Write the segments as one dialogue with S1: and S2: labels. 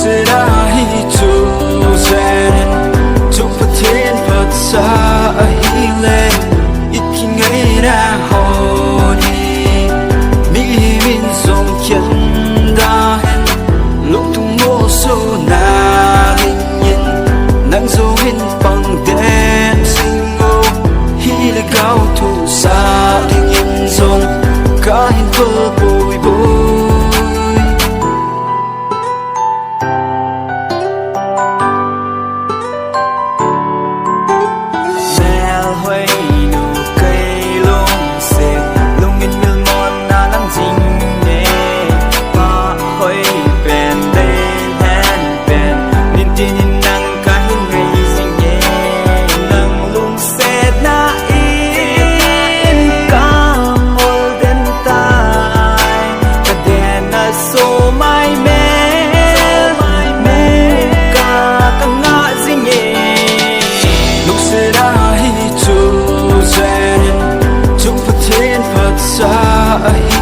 S1: sẽ đã hi chu zen chúc phật thiên phật xa hi lên ít khi ngày đã hồn hi mi min dòng chân đã hen lúc tung mô số na hình nhìn nắng dấu hình bằng đen sinh ngô hi là cao thủ xa thì nhìn dòng cả hình vơ bồi bồi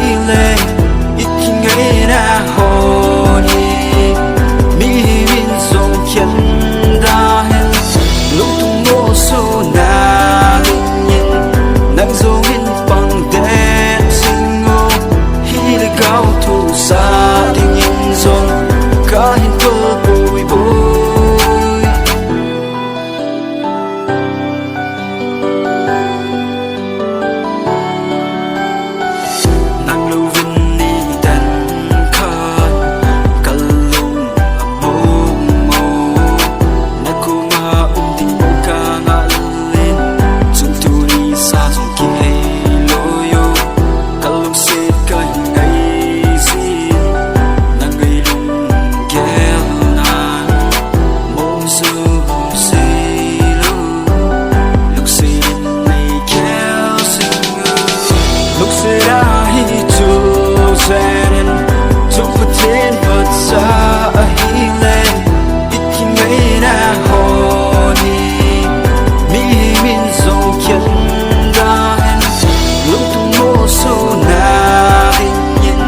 S1: hi lên ít khi ngày đã hồn hi mi min dòng chân đã hen lúc tung mô số na hình nhìn nắng dấu hình bằng đen sinh ngô hi là cao thủ xa thì nhìn dòng cả hình vơ bồi bồi chúc phật thiên phật xa hi lên ít khi ngày đã hồn hi mi min dòng chân đã hen lúc tung mô số na hình nhìn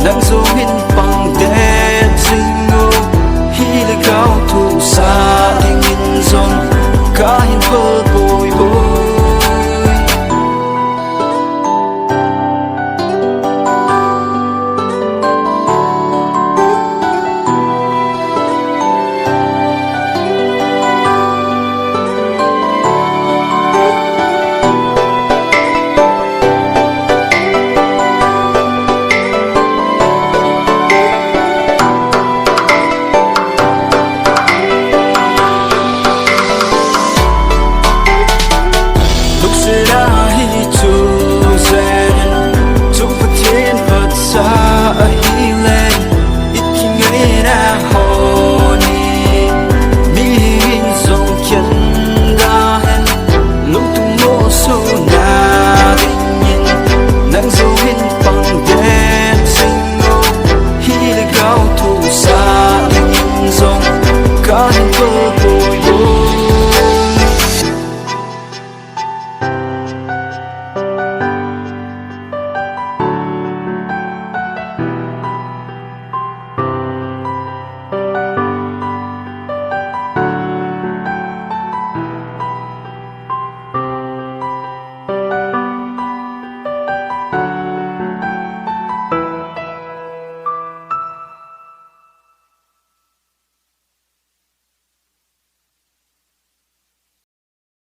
S1: nắng dấu hình bằng đen sinh ngô hi là cao thủ xa thì nhìn dòng cả hình vơ bồi bồi sẽ đã hi chu zen chúc phật thiên phật xa hi lên ít khi ngày đã hồn hi mi min dòng chân đã hen lúc tung mô số